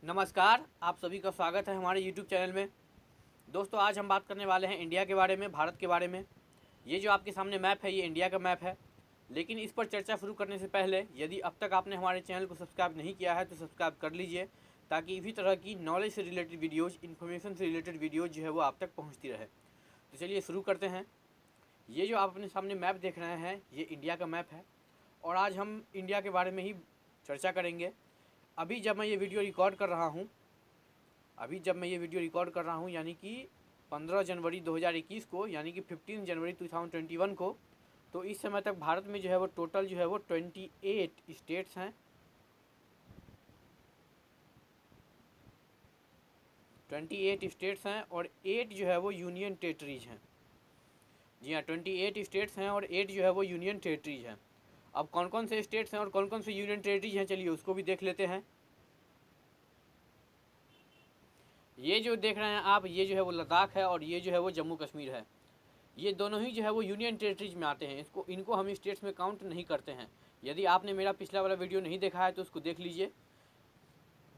नमस्कार, आप सभी का स्वागत है हमारे YouTube चैनल में। दोस्तों, आज हम बात करने वाले हैं इंडिया के बारे में, भारत के बारे में। ये जो आपके सामने मैप है, ये इंडिया का मैप है। लेकिन इस पर चर्चा शुरू करने से पहले यदि अब तक आपने हमारे चैनल को सब्सक्राइब नहीं किया है तो सब्सक्राइब कर लीजिए, ताकि इसी तरह की नॉलेज से रिलेटेड वीडियोज़, इन्फॉर्मेशन से रिलेटेड वीडियोज़ जो है वो आप तक पहुँचती रहे। तो चलिए शुरू करते हैं। ये जो आप अपने सामने मैप देख रहे हैं, ये इंडिया का मैप है और आज हम इंडिया के बारे में ही चर्चा करेंगे। अभी जब मैं ये वीडियो रिकॉर्ड कर रहा हूँ यानी कि 15 जनवरी 2021 को, यानी कि 15 जनवरी 2021 को, तो इस समय तक भारत में जो है वो टोटल जो है वो 28 स्टेट्स हैं। 28 स्टेट्स हैं और 8 जो है वो यूनियन टेरिटरीज हैं। जी हाँ, 28 स्टेट्स हैं और 8 जो है वो यूनियन टेरिटरीज हैं। अब कौन कौन से स्टेट्स हैं और कौन कौन से यूनियन टेरिटरीज हैं, चलिए उसको भी देख लेते हैं। ये जो देख रहे हैं आप, ये जो है वो लद्दाख है और ये जो है वो जम्मू कश्मीर है। ये दोनों ही जो है वो यूनियन टेरिटरीज में आते हैं। इनको हम स्टेट्स में काउंट नहीं करते हैं। यदि आपने मेरा पिछला वाला वीडियो नहीं देखा है तो उसको देख लीजिए।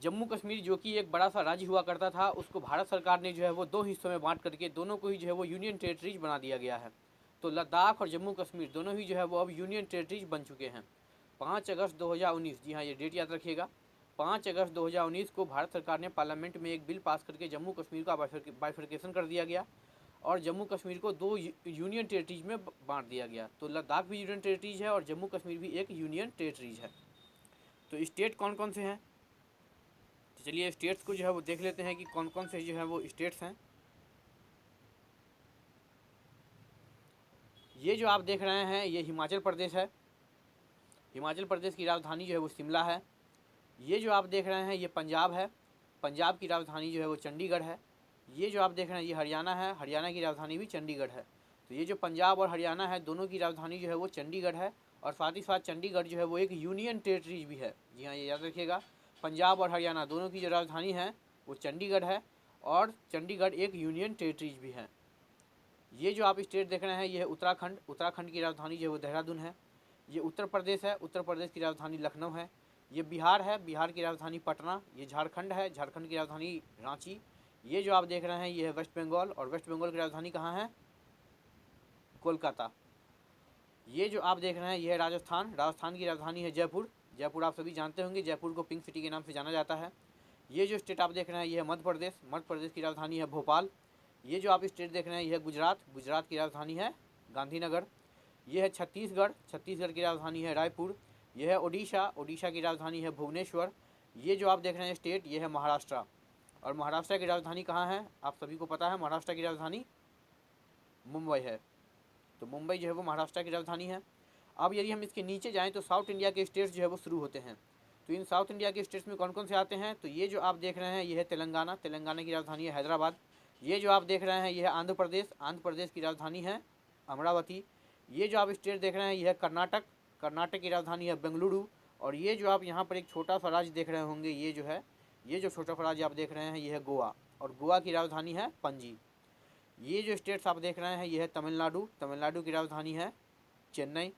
जम्मू कश्मीर जो कि एक बड़ा सा राज्य हुआ करता था, उसको भारत सरकार ने जो है वो दो हिस्सों में बांट करके दोनों को ही जो है वो यूनियन टेरिटरीज बना दिया गया है। तो लद्दाख और जम्मू कश्मीर दोनों ही जो है वो अब यूनियन टेरिटरीज बन चुके हैं। 5 अगस्त 2019, जी हाँ ये डेट याद रखिएगा, 5 अगस्त 2019 को भारत सरकार ने पार्लियामेंट में एक बिल पास करके जम्मू कश्मीर का बाइफर्केशन कर दिया गया और जम्मू कश्मीर को दो यूनियन टेरिटरीज में बांट दिया गया। तो लद्दाख भी यूनियन टेरिटरीज है और जम्मू कश्मीर भी एक यूनियन टेरिटरीज है। तो स्टेट कौन कौन से हैं, तो चलिए स्टेट्स को जो है वो देख लेते हैं कि कौन कौन से जो है वो स्टेट्स हैं। ये जो आप देख रहे हैं ये हिमाचल प्रदेश है। हिमाचल प्रदेश की राजधानी जो है वो शिमला है। ये जो आप देख रहे हैं ये पंजाब है। पंजाब की राजधानी जो है वो चंडीगढ़ है। ये जो आप देख रहे हैं ये हरियाणा है। हरियाणा की राजधानी भी चंडीगढ़ है। तो ये जो पंजाब और हरियाणा है, दोनों की राजधानी जो है वो चंडीगढ़ है और साथ ही साथ चंडीगढ़ जो है वो एक यूनियन टेरिटरीज भी है। जी हाँ, ये याद रखिएगा, पंजाब और हरियाणा दोनों की जो राजधानी है वो चंडीगढ़ है और चंडीगढ़ एक यूनियन टेरिटरीज भी है। ये जो आप स्टेट देख रहे हैं ये है उत्तराखंड। उत्तराखंड की राजधानी जो है वो देहरादून है। ये उत्तर प्रदेश है। उत्तर प्रदेश की राजधानी लखनऊ है। ये बिहार है। बिहार की राजधानी पटना। ये झारखंड है। झारखंड की राजधानी रांची। ये जो आप देख रहे हैं ये है वेस्ट बंगाल और वेस्ट बंगाल की राजधानी कहाँ है? कोलकाता। ये जो आप देख रहे हैं ये है राजस्थान। राजस्थान की राजधानी है जयपुर। जयपुर आप सभी जानते होंगे, जयपुर को पिंक सिटी के नाम से जाना जाता है। ये जो स्टेट आप देख रहे हैं ये है मध्य प्रदेश। मध्य प्रदेश की राजधानी है भोपाल। ये जो आप स्टेट देख रहे हैं ये है गुजरात। गुजरात की राजधानी है गांधीनगर। ये है छत्तीसगढ़। छत्तीसगढ़ की राजधानी है रायपुर। यह है उड़ीसा। उड़ीसा की राजधानी है भुवनेश्वर। ये जो आप देख रहे हैं स्टेट ये है महाराष्ट्र और महाराष्ट्र की राजधानी कहाँ है? आप सभी को पता है, महाराष्ट्र की राजधानी मुंबई है। तो मुंबई जो है वो महाराष्ट्र की राजधानी है। अब यदि हम इसके नीचे जाएँ तो साउथ इंडिया के स्टेट्स जो है वो शुरू होते हैं। तो इन साउथ इंडिया के स्टेट्स में कौन कौन से आते हैं? तो ये जो आप देख रहे हैं ये है तेलंगाना। तेलंगाना की राजधानी है हैदराबाद। ये जो आप देख रहे हैं ये है आंध्र प्रदेश। आंध्र प्रदेश की राजधानी है अमरावती। ये जो आप स्टेट देख रहे हैं ये है कर्नाटक। कर्नाटक की राजधानी है बेंगलुरु। और ये जो आप यहाँ पर एक छोटा सा राज्य देख रहे होंगे, ये जो छोटा सा राज्य आप देख रहे हैं ये है गोवा और गोवा की राजधानी है पणजी। ये जो स्टेट्स आप देख रहे हैं ये है तमिलनाडु। तमिलनाडु की राजधानी है चेन्नई।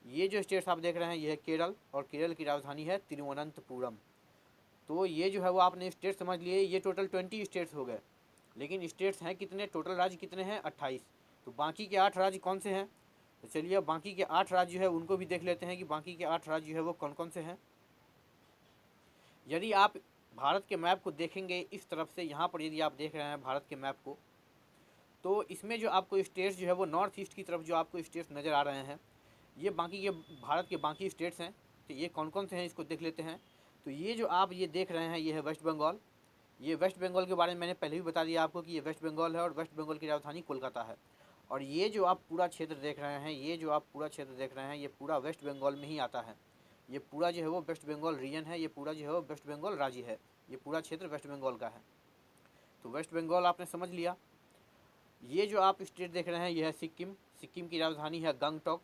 ये जो स्टेट्स आप देख रहे हैं ये है केरल और केरल की राजधानी है तिरुवनंतपुरम। तो ये जो है वो आपने स्टेट समझ लिए। ये टोटल 20 स्टेट्स हो गए। लेकिन स्टेट्स हैं कितने, टोटल राज्य कितने हैं? 28। तो बाकी के 8 राज्य कौन से हैं? तो चलिए बाकी के 8 राज्य जो है उनको भी देख लेते हैं कि बाकी के 8 राज्य जो है वो कौन कौन से हैं। यदि आप भारत के मैप को देखेंगे इस तरफ से, यहाँ पर यदि आप देख रहे हैं भारत के मैप को, तो इसमें जो आपको स्टेट्स जो है वो नॉर्थ ईस्ट की तरफ जो आपको स्टेट्स नज़र आ रहे हैं, ये बाकी के भारत के बाकी स्टेट्स हैं। तो ये कौन कौन से हैं इसको देख लेते हैं। तो ये जो आप ये देख रहे हैं ये है वेस्ट बंगाल। ये वेस्ट बंगाल के बारे में मैंने पहले भी बता दिया आपको कि ये वेस्ट बंगाल है और वेस्ट बंगाल की राजधानी कोलकाता है। और ये जो आप पूरा क्षेत्र देख रहे हैं, ये पूरा वेस्ट बंगाल में ही आता है। ये पूरा जो है वो वेस्ट बंगाल रीजन है। ये पूरा जो है वो वेस्ट बंगाल राज्य है। ये पूरा क्षेत्र वेस्ट बंगाल का है। तो वेस्ट बंगाल आपने समझ लिया। ये जो आप स्टेट देख रहे हैं ये है सिक्किम। सिक्किम की राजधानी है गंगटोक।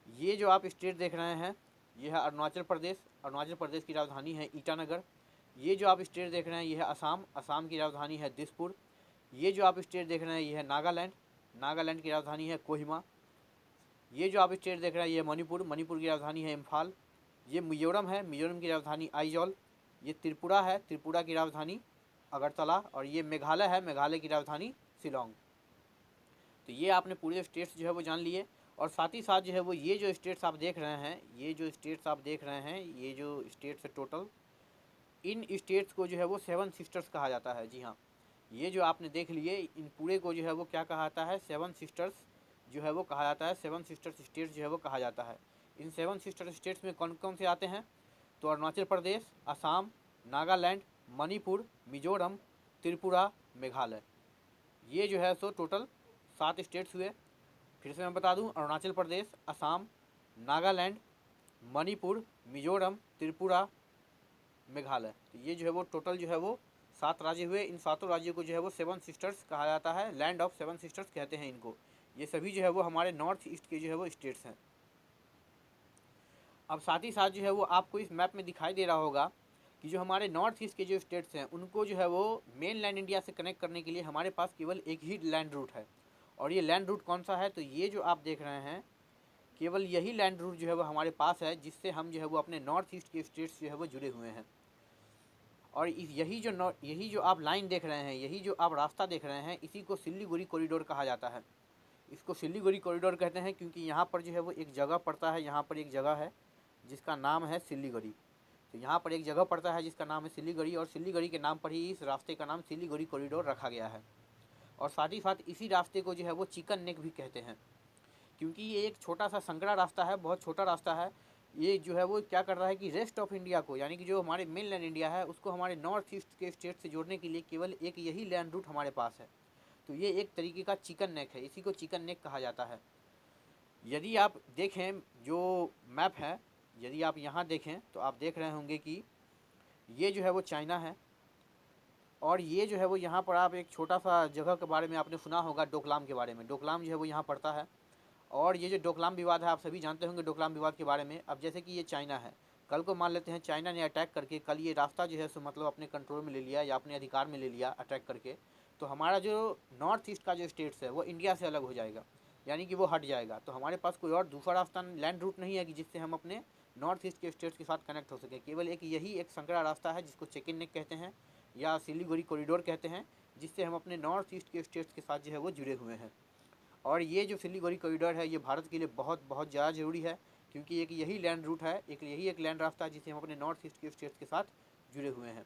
ये जो आप स्टेट देख रहे हैं ये है अरुणाचल प्रदेश। अरुणाचल प्रदेश की राजधानी है ईटानगर। ये जो आप स्टेट देख रहे हैं ये है असम। असम की राजधानी है दिसपुर। ये जो आप स्टेट देख रहे हैं ये है नागालैंड। नागालैंड की राजधानी है कोहिमा। ये जो आप स्टेट देख रहे हैं ये है मणिपुर। मणिपुर की राजधानी है इम्फाल। ये मिजोरम है। मिजोरम की राजधानी आइजॉल। ये त्रिपुरा है, त्रिपुरा की राजधानी अगरतला, और ये मेघालय है, मेघालय की राजधानी शिलोंग। तो ये आपने पूरे स्टेट्स जो है वो जान लिए। और साथ ही साथ जो है वो ये जो स्टेट्स आप देख रहे हैं, ये जो स्टेट्स आप देख रहे हैं, ये जो स्टेट्स है टोटल, इन स्टेट्स को जो है वो 7 सिस्टर्स कहा जाता है। जी हाँ, ये जो आपने देख लिए, इन पूरे को जो है वो क्या कहा जाता है, 7 सिस्टर्स जो है वो कहा जाता है, 7 सिस्टर्स स्टेट्स जो है वो कहा जाता है। इन 7 सिस्टर स्टेट्स में कौन कौन से आते हैं? तो अरुणाचल प्रदेश, असम, नागालैंड, मणिपुर, मिजोरम, त्रिपुरा, मेघालय। ये जो है सो टोटल 7 स्टेट्स हुए। फिर से मैं बता दूं, अरुणाचल प्रदेश, असम, नागालैंड, मणिपुर, मिजोरम, त्रिपुरा, मेघालय। तो ये जो है वो टोटल जो है वो 7 राज्य हुए। इन 7 राज्यों को जो है वो 7 सिस्टर्स कहा जाता है, लैंड ऑफ 7 सिस्टर्स कहते हैं इनको। ये सभी जो है वो हमारे नॉर्थ ईस्ट के जो है वो स्टेट्स हैं। अब साथ ही साथ जो है वो आपको इस मैप में दिखाई दे रहा होगा कि जो हमारे नॉर्थ ईस्ट के जो स्टेट्स हैं उनको जो है वो मेन लैंड इंडिया से कनेक्ट करने के लिए हमारे पास केवल एक ही लैंड रूट है। और ये लैंड रूट कौन सा है? तो ये जो आप देख रहे हैं, केवल यही लैंड रूट जो है वो हमारे पास है, जिससे हम जो है वो अपने नॉर्थ ईस्ट के स्टेट्स जो है वो जुड़े हुए हैं। और यही जो आप लाइन देख रहे हैं, यही जो आप रास्ता देख रहे हैं, इसी को सिल्लीगुड़ी कॉरिडोर कहा जाता है। इसको सिल्लीगुड़ी कॉरिडोर कहते हैं क्योंकि यहाँ पर जो है वो एक जगह पड़ता है, यहाँ पर एक जगह है जिसका नाम है सिल्लीगुड़ी। तो यहाँ पर एक जगह पड़ता है जिसका नाम है सिल्लीगुड़ी, और सिल्लीगुड़ी के नाम पर ही इस रास्ते का नाम सिल्लीगुड़ी कॉरिडोर रखा गया है। और साथ ही साथ इसी रास्ते को जो है वो चिकन नेक भी कहते हैं, क्योंकि ये एक छोटा सा संकरा रास्ता है, बहुत छोटा रास्ता है। ये जो है वो क्या कर रहा है कि रेस्ट ऑफ इंडिया को, यानी कि जो हमारे मेन लैंड इंडिया है उसको हमारे नॉर्थ ईस्ट के स्टेट से जोड़ने के लिए केवल एक यही लैंड रूट हमारे पास है। तो ये एक तरीके का चिकन नेक है, इसी को चिकन नेक कहा जाता है। यदि आप देखें जो मैप है, यदि आप यहाँ देखें तो आप देख रहे होंगे कि ये जो है वो चाइना है, और ये जो है वो यहाँ पर आप एक छोटा सा जगह के बारे में आपने सुना होगा, डोकलाम के बारे में। डोकलाम जो है वो यहाँ पड़ता है। और ये जो डोकलाम विवाद है, आप सभी जानते होंगे डोकलाम विवाद के बारे में। अब जैसे कि ये चाइना है, कल को मान लेते हैं चाइना ने अटैक करके कल ये रास्ता जो है सो मतलब अपने कंट्रोल में ले लिया या अपने अधिकार में ले लिया अटैक करके, तो हमारा जो नॉर्थ ईस्ट का जो स्टेट्स है वो इंडिया से अलग हो जाएगा, यानी कि वो हट जाएगा। तो हमारे पास कोई और दूसरा रास्ता लैंड रूट नहीं है कि जिससे हम अपने नॉर्थ ईस्ट के स्टेट्स के साथ कनेक्ट हो सके। केवल एक यही एक संकरा रास्ता है जिसको चिकन नेक कहते हैं या सिलीगुड़ी कॉरिडोर कहते हैं, जिससे हम अपने नॉर्थ ईस्ट के स्टेट्स के साथ जो है वो जुड़े हुए हैं। और ये जो सिलीगुड़ी कॉरिडोर है ये भारत के लिए बहुत बहुत ज़्यादा ज़रूरी है, क्योंकि एक यही लैंड रूट है, यही एक लैंड रास्ता है जिससे हम अपने नॉर्थ ईस्ट के स्टेट्स के साथ जुड़े हुए हैं।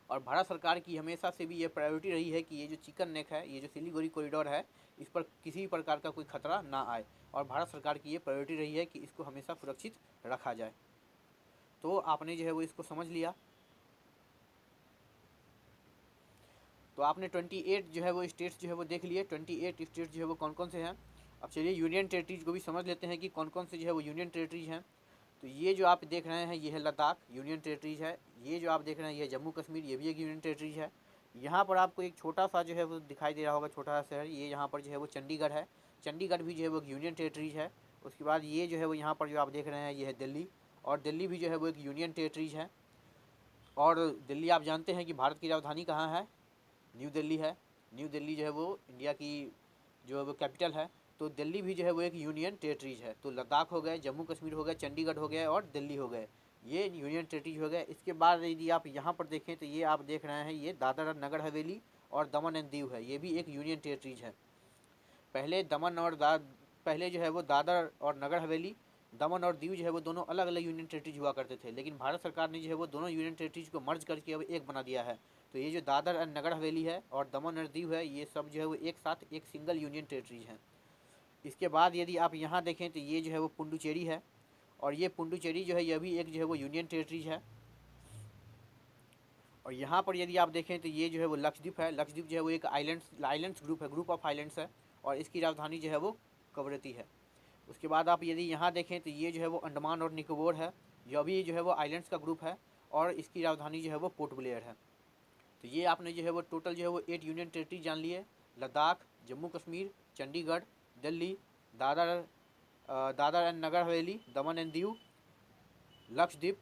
और भारत सरकार की हमेशा से भी ये प्रायोरिटी रही है कि ये जो चिकन नेक है, ये जो सिलीगुड़ी कॉरिडोर है, इस पर किसी प्रकार का कोई खतरा ना आए। और भारत सरकार की ये प्रायोरिटी रही है कि इसको हमेशा सुरक्षित रखा जाए। तो आपने जो है वो इसको समझ लिया। तो आपने 28 जो है वो स्टेट्स जो है वो देख लिए। 28 स्टेट्स जो है वो कौन कौन से हैं। अब चलिए यूनियन टेरिटरीज को भी समझ लेते हैं कि कौन कौन से जो है वो यूनियन टेरिटरीज हैं। तो ये जो आप देख रहे हैं ये है लद्दाख, यूनियन टेरिटरीज है। ये जो आप देख रहे हैं ये जम्मू कश्मीर, ये भी एक यूनियन टेरिटरीज है। यहाँ पर आपको एक छोटा सा जो है वो दिखाई दे रहा होगा, छोटा सा शहर, ये यहाँ पर जो है वो चंडीगढ़ है। चंडीगढ़ भी जो है वो एक यूनियन टेरिटरीज है। उसके बाद ये जो है वो यहाँ पर जो आप देख रहे हैं ये है दिल्ली, और दिल्ली भी जो है वो एक यूनियन टेरिटरीज है। और दिल्ली आप जानते हैं कि भारत की राजधानी कहाँ है, न्यू दिल्ली है। न्यू दिल्ली जो है वो इंडिया की जो है वो कैपिटल है। तो दिल्ली भी जो है वो एक यूनियन टेरिटरीज है। तो लद्दाख हो गए, जम्मू कश्मीर हो गए, चंडीगढ़ हो गए और दिल्ली हो गए, ये यूनियन टेरिटरीज हो गए। इसके बाद यदि आप यहाँ पर देखें तो ये आप देख रहे हैं ये दादर और नगर हवेली और दमन एंड दीव है, ये भी एक यूनियन टेरिटरीज है। पहले जो है वो दादर और नगर हवेली, दमन और दीव जो है वो दोनों अलग अलग यूनियन टेरिटरीज हुआ करते थे, लेकिन भारत सरकार ने जो है वो दोनों यूनियन टेरिटरीज को मर्ज करके अब एक बना दिया है। तो ये जो दादर और नगर हवेली है और दमन और दीव है, ये सब जो है वो एक साथ एक सिंगल यूनियन टेरिटरीज हैं। इसके बाद यदि आप यहाँ देखें तो ये जो है वो पुडुचेरी है, और ये पुडुचेरी जो है यह भी एक जो है वो यूनियन टेरिटरीज है। और यहाँ पर यदि आप देखें तो ये जो है वो लक्षद्वीप है। लक्षद्वीप जो है वो एक आइलैंड्स ग्रुप है, ग्रुप ऑफ आइलैंड्स है, और इसकी राजधानी जो है वो कवरत्ती है। उसके बाद आप यदि यहाँ देखें तो ये जो है वो अंडमान और निकोबार है, यह भी जो है वो आइलैंड्स का ग्रुप है, और इसकी राजधानी जो है वो पोर्ट ब्लेयर है। तो ये आपने जो है वो टोटल जो है वो 8 यूनियन टेरिटरी जान लिए। Ladakh, Jammu Kashmir, Chandigarh, Delhi, Dadar and Nagar Haveli, Daman and Diu, Lakshadweep,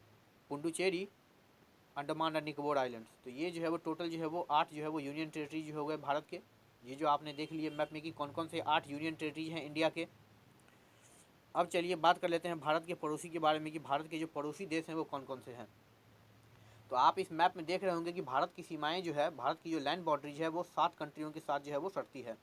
Puducherry, Andaman and Nicobar islands. तो ये जो है वो टोटल जो है वो 8 जो है वो यूनियन टेरिटरी जो हो गए भारत के। ये जो आपने देख लिए मैप में कि कौन कौन से 8 यूनियन टेरिटरीज हैं इंडिया के। अब चलिए बात कर लेते हैं भारत के पड़ोसी के बारे में कि भारत के जो पड़ोसी देश हैं वो कौन कौन से हैं। तो आप इस मैप में देख रहे होंगे कि भारत की सीमाएं जो है, भारत की जो लैंड बाउंड्रीज है वो 7 कंट्रियों के साथ जो है वो सटती है।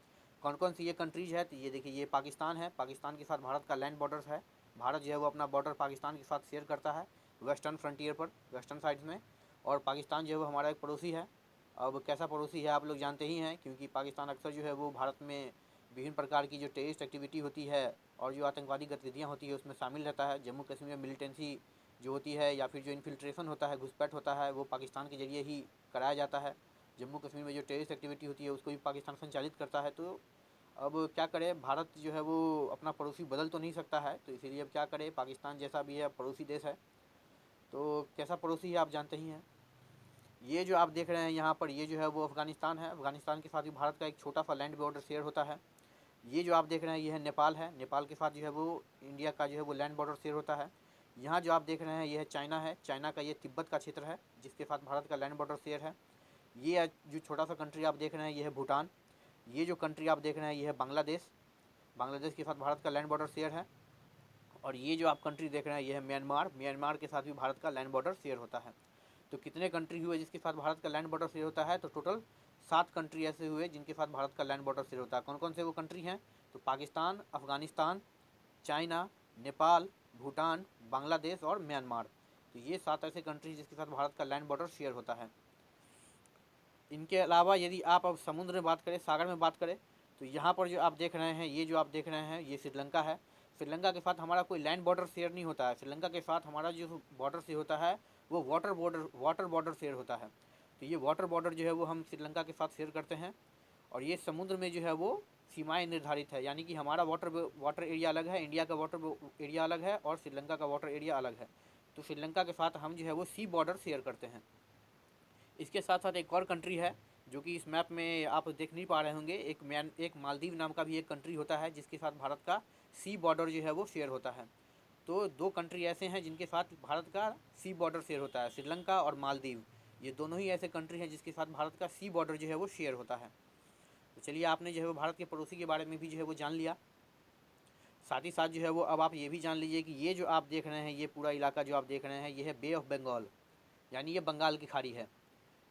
कौन कौन सी ये कंट्रीज है? तो ये देखिए, ये पाकिस्तान है, पाकिस्तान के साथ भारत का लैंड बॉर्डर है। भारत जो है वो अपना बॉर्डर पाकिस्तान के साथ शेयर करता है वेस्टर्न फ्रंटियर पर, वेस्टर्न साइड में। और पाकिस्तान जो है वो हमारा एक पड़ोसी है। अब कैसा पड़ोसी है आप लोग जानते ही हैं, क्योंकि पाकिस्तान अक्सर जो है वो भारत में विभिन्न प्रकार की जो टेररिस्ट एक्टिविटी होती है और जो आतंकवादी गतिविधियाँ होती है उसमें शामिल रहता है। जम्मू कश्मीर में मिलिटेंसी जो होती है या फिर जो इन्फिल्ट्रेशन होता है, घुसपैठ होता है, वो पाकिस्तान के जरिए ही कराया जाता है। जम्मू कश्मीर में जो टेररिस्ट एक्टिविटी होती है उसको भी पाकिस्तान संचालित करता है। तो अब क्या करें, भारत जो है वो अपना पड़ोसी बदल तो नहीं सकता है, तो इसीलिए अब क्या करें, पाकिस्तान जैसा भी है पड़ोसी देश है। तो कैसा पड़ोसी है आप जानते ही हैं। ये जो आप देख रहे हैं यहाँ पर, ये जो है वो अफ़गानिस्तान है। अफ़गानिस्तान के साथ भी भारत का एक छोटा सा लैंड बॉर्डर शेयर होता है। ये जो आप देख रहे हैं ये है नेपाल है। नेपाल के साथ जो है वो इंडिया का जो है वो लैंड बॉर्डर शेयर होता है। यहाँ जो आप देख रहे हैं ये है चाइना है। चाइना का ये तिब्बत का क्षेत्र है जिसके साथ भारत का लैंड बॉर्डर शेयर है। ये जो छोटा सा कंट्री आप देख रहे हैं ये है भूटान। ये जो कंट्री आप देख रहे हैं ये है बांग्लादेश। बांग्लादेश के साथ भारत का लैंड बॉर्डर शेयर है। और ये जो आप कंट्री देख रहे हैं ये है म्यांमार। म्यांमार के साथ भी भारत का लैंड बॉर्डर शेयर होता है। तो कितने कंट्री हुए जिसके साथ भारत का लैंड बॉर्डर शेयर होता है? तो टोटल 7 कंट्री ऐसे हुए जिनके साथ भारत का लैंड बॉर्डर शेयर होता है। कौन कौन से वो कंट्री हैं? तो पाकिस्तान, अफ़गानिस्तान, चाइना, नेपाल, भूटान, बांग्लादेश और म्यांमार। तो ये 7 ऐसे कंट्री जिसके साथ भारत का लैंड बॉर्डर शेयर होता है। इनके अलावा यदि आप अब समुद्र में बात करें, सागर में बात करें, तो यहाँ पर जो आप देख रहे हैं, ये जो आप देख रहे हैं ये श्रीलंका है। श्रीलंका के साथ हमारा कोई लैंड बॉर्डर शेयर नहीं होता है। श्रीलंका के साथ हमारा जो बॉर्डर शेयर होता है वो वाटर बॉर्डर शेयर होता है। तो ये वाटर बॉर्डर जो है वो हम श्रीलंका के साथ शेयर करते हैं। और ये समुद्र में जो है वो सीमाएं निर्धारित है, यानी कि हमारा वाटर एरिया अलग है, इंडिया का वाटर एरिया अलग है और श्रीलंका का वाटर एरिया अलग है। तो श्रीलंका के साथ हम जो है वो सी बॉर्डर शेयर करते हैं। इसके साथ साथ एक और कंट्री है जो कि इस मैप में आप देख नहीं पा रहे होंगे। एक मालदीव नाम का भी एक कंट्री होता है जिसके साथ भारत का सी बॉर्डर जो है वो शेयर होता है। तो 2 कंट्री ऐसे हैं जिनके साथ भारत का सी बॉर्डर शेयर होता है, श्रीलंका और मालदीव। ये दोनों ही ऐसे कंट्री हैं जिसके साथ भारत का सी बॉर्डर जो है वो शेयर होता है। तो चलिए, आपने जो है वो भारत के पड़ोसी के बारे में भी जो है वो जान लिया। साथ ही साथ जो है वो अब आप ये भी जान लीजिए कि ये जो आप देख रहे हैं, ये पूरा इलाका जो आप देख रहे हैं ये है बे ऑफ बंगाल, यानी ये बंगाल की खाड़ी है।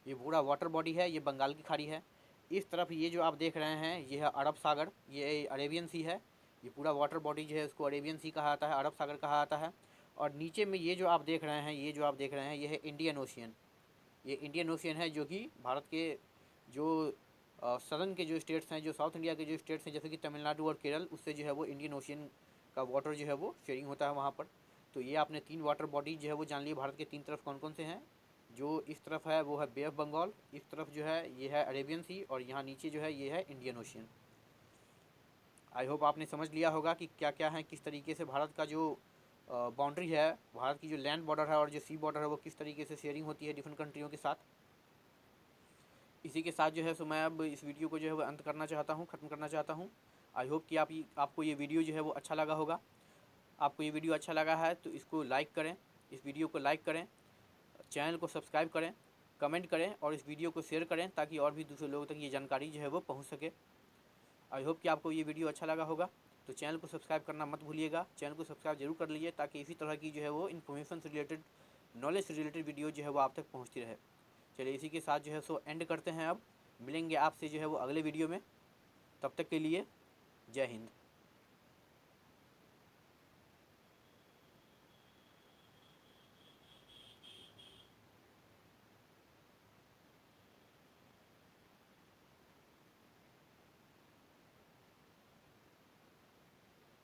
ये पूरा वाटर बॉडी है, ये बंगाल की खाड़ी है। इस तरफ ये जो आप देख रहे हैं ये है अरब सागर, ये अरेबियन सी है। ये पूरा वाटर बॉडी जो है उसको अरेबियन सी कहा जाता है, अरब सागर कहा जाता है। और नीचे में ये जो आप देख रहे हैं, ये जो आप देख रहे हैं ये है इंडियन ओशियन। ये इंडियन ओशियन है जो कि भारत के जो सदर्न के जो स्टेट्स हैं, जो साउथ इंडिया के जो स्टेट्स हैं जैसे कि तमिलनाडु और केरल, उससे जो है वो इंडियन ओशियन का वाटर जो है वो शेयरिंग होता है वहाँ पर। तो ये आपने 3 वाटर बॉडी जो है वो जान ली भारत के 3 तरफ कौन कौन से हैं। जो इस तरफ है वो है बे ऑफ बंगाल, इस तरफ जो है ये है अरेबियन सी और यहाँ नीचे जो है ये है इंडियन ओशियन। आई होप आपने समझ लिया होगा कि क्या क्या है, किस तरीके से भारत का जो बाउंड्री है, भारत की जो लैंड बॉर्डर है और जो सी बॉर्डर है वो किस तरीके से शेयरिंग होती है डिफरेंट कंट्रियों के साथ। इसी के साथ जो है सो मैं अब इस वीडियो को जो है वो अंत करना चाहता हूँ, ख़त्म करना चाहता हूँ। आई होप कि आपको ये वीडियो जो है वो अच्छा लगा होगा। आपको ये वीडियो अच्छा लगा है तो इसको लाइक करें, इस वीडियो को लाइक करें, चैनल को सब्सक्राइब करें, कमेंट करें और इस वीडियो को शेयर करें ताकि और भी दूसरे लोगों तक ये जानकारी जो है वो पहुंच सके। आई होप कि आपको ये वीडियो अच्छा लगा होगा। तो चैनल को सब्सक्राइब करना मत भूलिएगा, चैनल को सब्सक्राइब जरूर कर लीजिए ताकि इसी तरह की जो है वो इन्फॉर्मेशन से रिलेटेड, नॉलेज से रिलेटेड वीडियो जो है वो आप तक पहुँचती रहे। चलिए, इसी के साथ जो है सो एंड करते हैं। अब मिलेंगे आपसे जो है वो अगले वीडियो में। तब तक के लिए जय हिंद।